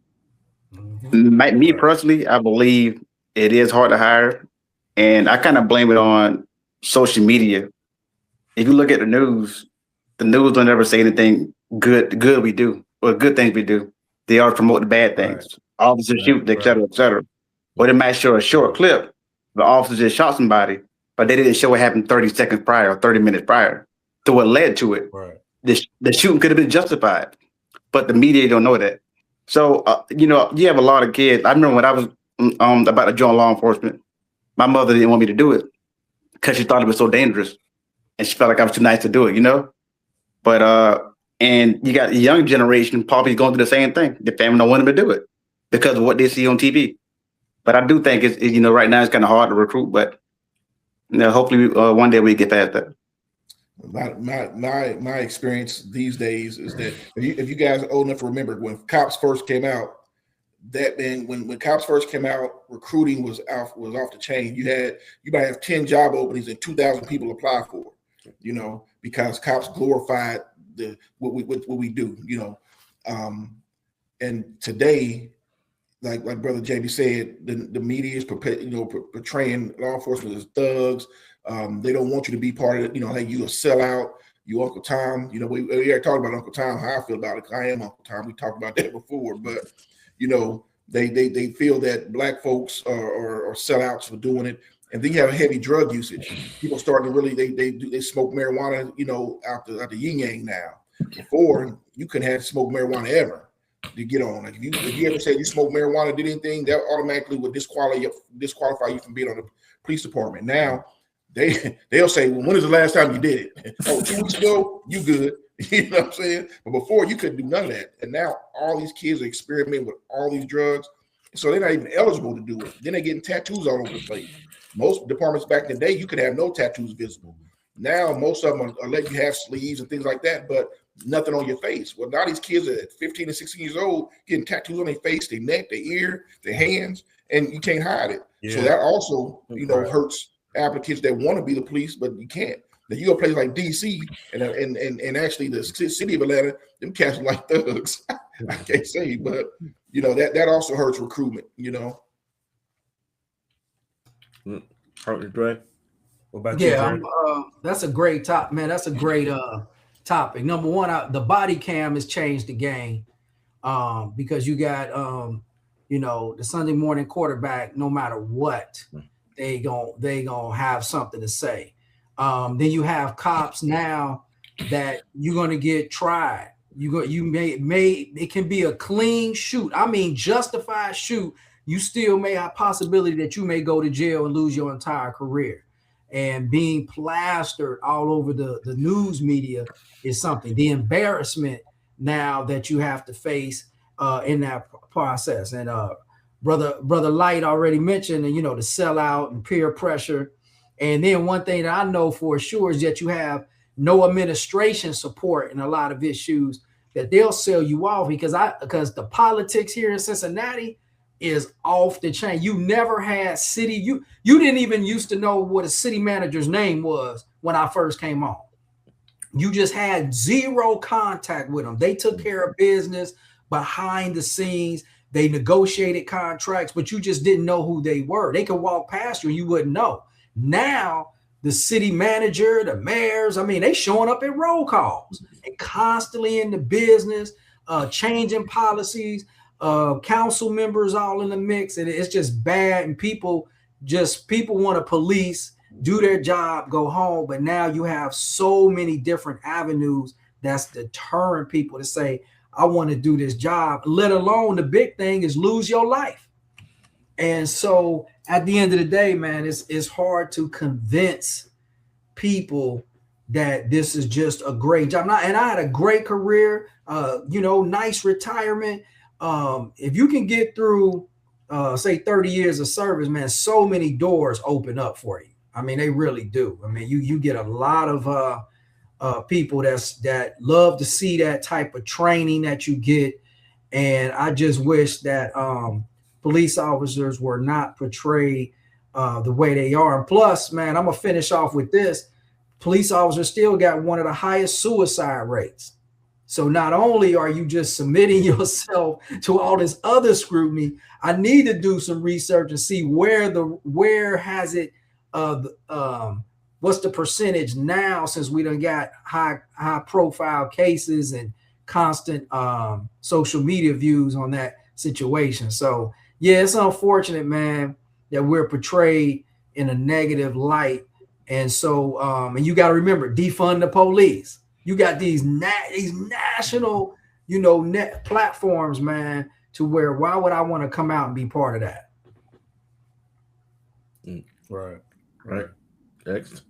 Me personally, I believe it is hard to hire, and I kind of blame it on social media. If you look at the news don't ever say anything good we do, or good things we do. They always promote the bad things. Officers shoot, et cetera, et cetera. Or they might show a short clip. The officer just shot somebody, but they didn't show what happened 30 seconds prior or 30 minutes prior to what led to it. Right. The shooting could have been justified, but the media don't know that. So, you have a lot of kids. I remember when I was about to join law enforcement, my mother didn't want me to do it because she thought it was so dangerous, and she felt like I was too nice to do it. But and you got the young generation probably going through the same thing. The family don't want them to do it because of what they see on TV. But I do think it's right now it's kind of hard to recruit, but hopefully one day we get past that. My experience these days is that if you guys are old enough to remember when cops first came out, when cops first came out, recruiting was off the chain. You might have 10 job openings and 2,000 people apply for it, because cops glorified what we do, and today, like Brother JB said, the media is portraying law enforcement as thugs. They don't want you to be part of it. Hey, you a sellout. You Uncle Tom. We already talked about Uncle Tom. How I feel about it. I am Uncle Tom. We talked about that before. But they feel that black folks are sellouts for doing it. And then you have a heavy drug usage. People starting to really they smoke marijuana. Out the yin yang now. Before you couldn't have smoked marijuana ever to get on. Like if you ever said you smoke marijuana, did anything, that automatically would disqualify you from being on the police department. Now they'll say, well, when is the last time you did it? Oh, 2 weeks ago, you good. You know what I'm saying? But before you couldn't do none of that. And now all these kids are experimenting with all these drugs. So they're not even eligible to do it. Then they're getting tattoos all over the place. Most departments back in the day, you could have no tattoos visible. Now most of them are letting you have sleeves and things like that, but nothing on your face. Well, now these kids are 15 and 16 years old getting tattoos on their face, their neck, their ear, their hands, and you can't hide it. Yeah. So that also, hurts applicants that want to be the police, but you can't. Then you go places like DC and actually the city of Atlanta, them cats are like thugs. I can't say, but that also hurts recruitment. Right. What about you? That's a great topic, man. That's a great topic. Number one, the body cam has changed the game because you got the Sunday morning quarterback. No matter what, they gonna have something to say. Then you have cops now that you're gonna get tried. It can be a clean shoot. I mean, justified shoot. You still may have possibility that you may go to jail and lose your entire career. And being plastered all over the news media is something. The embarrassment now that you have to face in that process. And brother Light already mentioned, the sellout and peer pressure. And then one thing that I know for sure is that you have no administration support in a lot of issues, that they'll sell you off because the politics here in Cincinnati is off the chain. You never had city. You didn't even used to know what a city manager's name was when I first came on. You just had zero contact with them. They took care of business behind the scenes. They negotiated contracts, but you just didn't know who they were. They could walk past you and you wouldn't know. Now the city manager, the mayors, they showing up at roll calls and constantly in the business, changing policies. Council members all in the mix, and it's just bad. And people want to police, do their job, go home. But now you have so many different avenues that's deterring people to say, I want to do this job, let alone the big thing is lose your life. And so at the end of the day, man, it's hard to convince people that this is just a great job. And I had a great career, nice retirement. If you can get through, say 30 years of service, man, so many doors open up for you. They really do. You get a lot of people that love to see that type of training that you get. And I just wish that police officers were not portrayed the way they are. And plus, man, I'm gonna finish off with this. Police officers still got one of the highest suicide rates. So not only are you just submitting yourself to all this other scrutiny, I need to do some research and see where has it what's the percentage now, since we done got high profile cases and constant social media views on that situation. So yeah, it's unfortunate, man, that we're portrayed in a negative light. And so and you got to remember, defund the police. You got these national, net platforms, man, to where why would I want to come out and be part of that? Right. Next.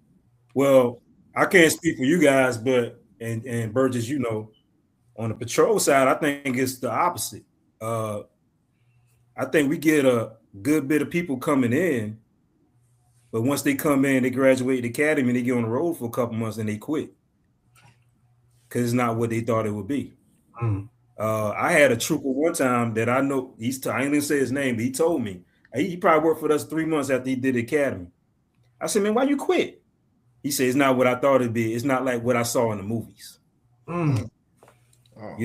Well, I can't speak for you guys, but and Burgess, on the patrol side, I think it's the opposite. I think we get a good bit of people coming in, but once they come in, they graduate the academy, they get on the road for a couple months and they quit because it's not what they thought it would be. I had a trooper one time that I know. I ain't gonna say his name, but he told me he probably worked for us 3 months after he did the academy. I said, man, why you quit? He said, it's not what I thought it'd be. It's not like what I saw in the movies. You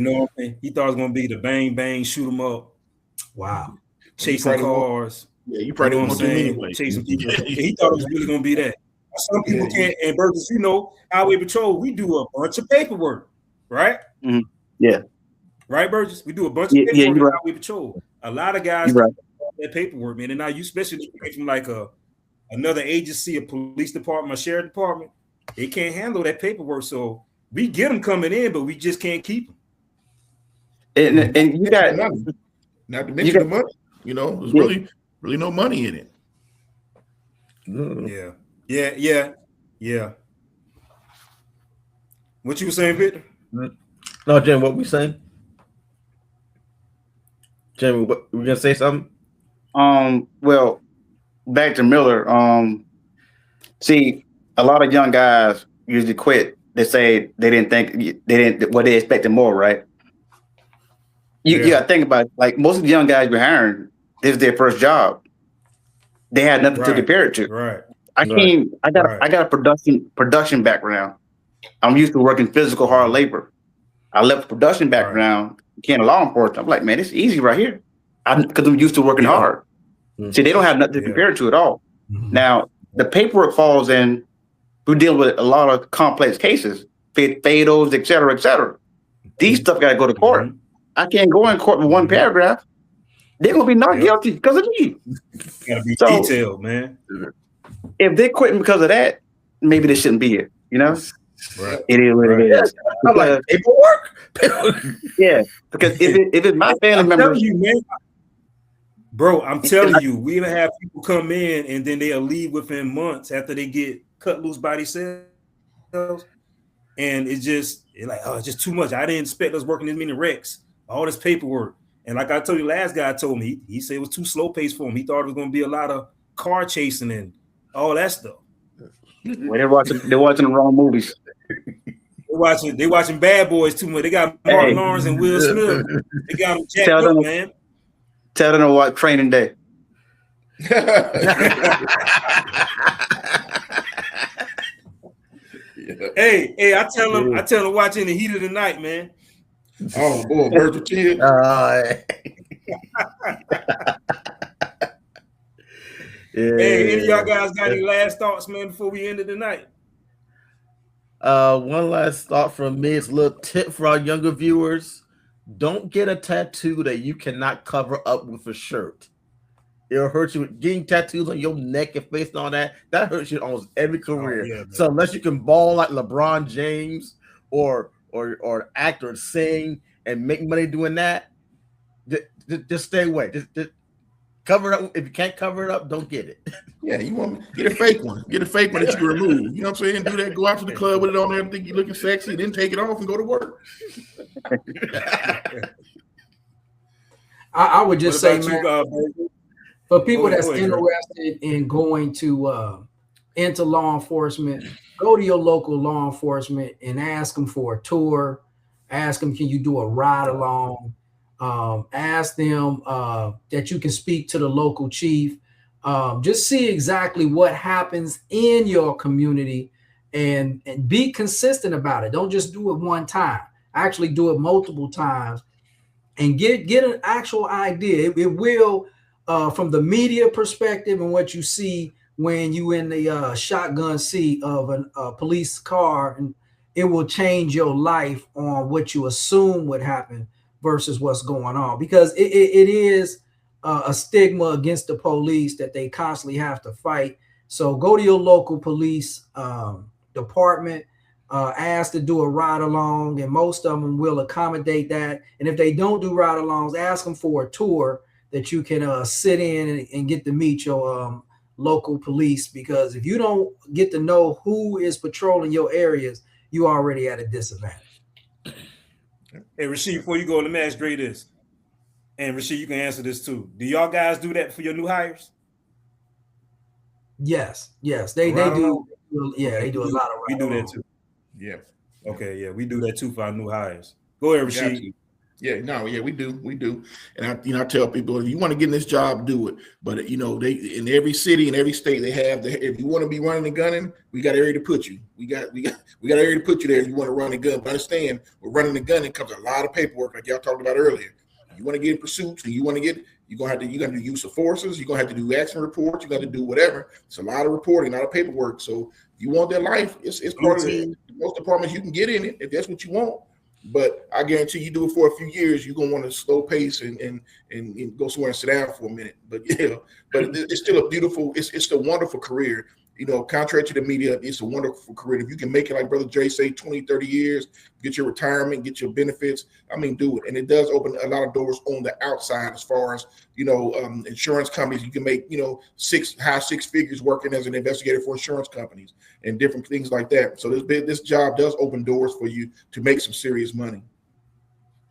know what I mean? He thought it was gonna be the bang bang, shoot them up. Wow. Chasing cars. Yeah, you probably want to do anyway. Chasing people. He thought it was really gonna be that. Some people can't. And Burgess, Highway Patrol, we do a bunch of paperwork, right? Yeah. Right, Burgess? We do a bunch of paperwork in Highway Patrol. A lot of guys do that paperwork, man. And now you especially from like another agency, a police department, a sheriff department, they can't handle that paperwork. So we get them coming in, but we just can't keep them. And you got not to mention the money. There's really no money in it. Yeah. What you were saying, Victor? No, Jim, what we saying? Jim, we gonna say something? Well, back to Miller. See, a lot of young guys usually quit. They say they expected more, right? You got to think about it. Like most of the young guys we're hiring, this is their first job. They had nothing to compare it to. Right. I got a production background. I'm used to working physical hard labor. I left production background, became a law enforcement. I'm like, man, it's easy right here. Because I'm used to working hard. See, they don't have nothing to compare it to at all. Now, the paperwork falls in. We deal with a lot of complex cases, fatals, et cetera, et cetera. These stuff got to go to court. I can't go in court with one paragraph. They're gonna be not guilty because of me. Gotta be detailed, man. If they're quitting because of that, maybe they shouldn't be here. Right. It is what it is. I'm like paperwork. Yeah, because if it's my family members, bro, I'm telling you, we even have people come in and then they'll leave within months after they get cut loose by themselves, and it's just too much. I didn't expect us working this many wrecks, all this paperwork. And like I told you, last guy told me, he said it was too slow paced for him. He thought it was going to be a lot of car chasing and all that stuff. Well, they're watching the wrong movies. They watching Bad Boys too much. They got Mark Lawrence and Will Smith. They got them jacked up, man. Tell them to watch Training Day. Hey, I tell them to watch In the Heat of the Night, man. Oh boy, Birds with Kids. Hey, any of y'all guys got any last thoughts, man, before we end it tonight? One last thought from me. It's a little tip for our younger viewers. Don't get a tattoo that you cannot cover up with a shirt. It'll hurt you. Getting tattoos on your neck and face and all that hurts you almost every career. So unless you can ball like LeBron James or act or sing and make money doing that, just stay away. Just cover it up. If you can't cover it up, don't get it. Yeah, you want get a fake one. Get a fake one that you can remove. You know what I'm saying? Do that. Go out to the club with it on there and think you're looking sexy. Then take it off and go to work. I would just say, man, for people that's interested in going to into law enforcement, go to your local law enforcement and ask them for a tour. Ask them, can you do a ride along? Ask them that you can speak to the local chief. Just see exactly what happens in your community and be consistent about it. Don't just do it one time. Actually do it multiple times and get an actual idea. It will, from the media perspective and what you see when you in the shotgun seat of a police car, and it will change your life on what you assume would happen versus what's going on, because it is a stigma against the police that they constantly have to fight. So go to your local police department, ask to do a ride along, and most of them will accommodate that. And if they don't do ride alongs, ask them for a tour that you can sit in and get to meet your local police, because if you don't get to know who is patrolling your areas, you already at a disadvantage. Hey, Rasheed, before you go, let me ask Dre this. And Rasheed, you can answer this too. Do y'all guys do that for your new hires? Yes, they do. Yeah, okay, they do a lot of. We do that too. Yeah. Okay, yeah, we do that too for our new hires. Go ahead, Rasheed. Yeah, no, yeah, we do. And I tell people, if you want to get in this job, do it. But they in every city, in every state, they have if you want to be running and gunning, we got area to put you. We got area to put you there if you want to run and gun. But understand, with running and gunning comes a lot of paperwork, like y'all talked about earlier. You want to get in pursuits, and you're gonna have to do use of forces, you're gonna have to do accident reports, you're gonna have to do whatever. It's a lot of reporting, a lot of paperwork. So if you want that life, it's part of the most departments you can get in it if that's what you want. But I guarantee you do it for a few years, you're gonna want to slow pace and go somewhere and sit down for a minute. But yeah, but it's still a beautiful, it's a wonderful career. Contrary to the media, it's a wonderful career. If you can make it, like Brother Jay say, 20, 30 years, get your retirement, get your benefits, do it. And it does open a lot of doors on the outside as far as, insurance companies. You can make, high six figures working as an investigator for insurance companies and different things like that. So this job does open doors for you to make some serious money.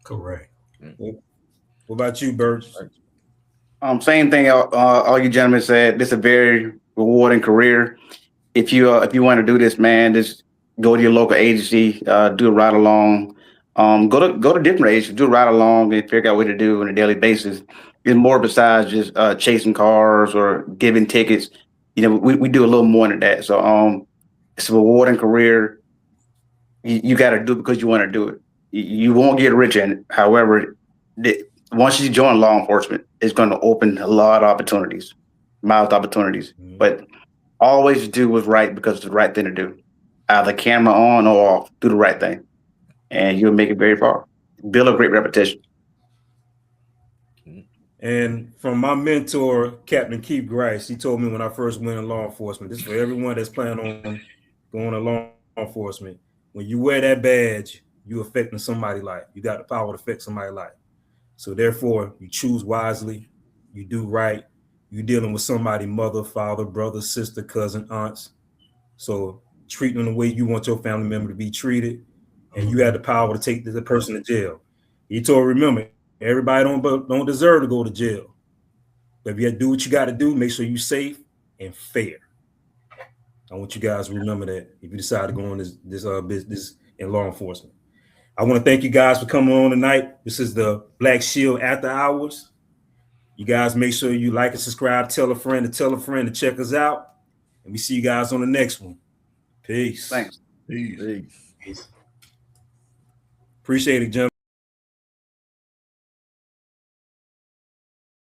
Correct. What about you, Burge? Same thing. All you gentlemen said. This is a very rewarding career. If you want to do this, man, just go to your local agency, do a ride along. Go to different agencies, do a ride along, and figure out what to do on a daily basis. It's more besides just chasing cars or giving tickets. We do a little more than that. So it's a rewarding career. You got to do it because you want to do it. You won't get rich in it. However, once you join law enforcement, it's going to open a lot of opportunities. Mouth opportunities, but always do what's right because it's the right thing to do. Either camera on or off, do the right thing, and you'll make it very far. Build a great reputation. And from my mentor, Captain Keith Grice, he told me when I first went in law enforcement, this is for everyone that's planning on going to law enforcement. When you wear that badge, you're affecting somebody's life. You got the power to affect somebody's life. So therefore, you choose wisely, you do right. You're dealing with somebody, mother, father, brother, sister, cousin, aunts. So treat them the way you want your family member to be treated. And you have the power to take the person to jail. He told, remember, everybody don't deserve to go to jail. But if you have to do what you got to do, make sure you're safe and fair. I want you guys to remember that if you decide to go on this business in law enforcement. I want to thank you guys for coming on tonight. This is the Black Shield After Hours. You guys make sure you like and subscribe, tell a friend to check us out. And we see you guys on the next one. Peace. Thanks. Peace. Appreciate it, gentlemen.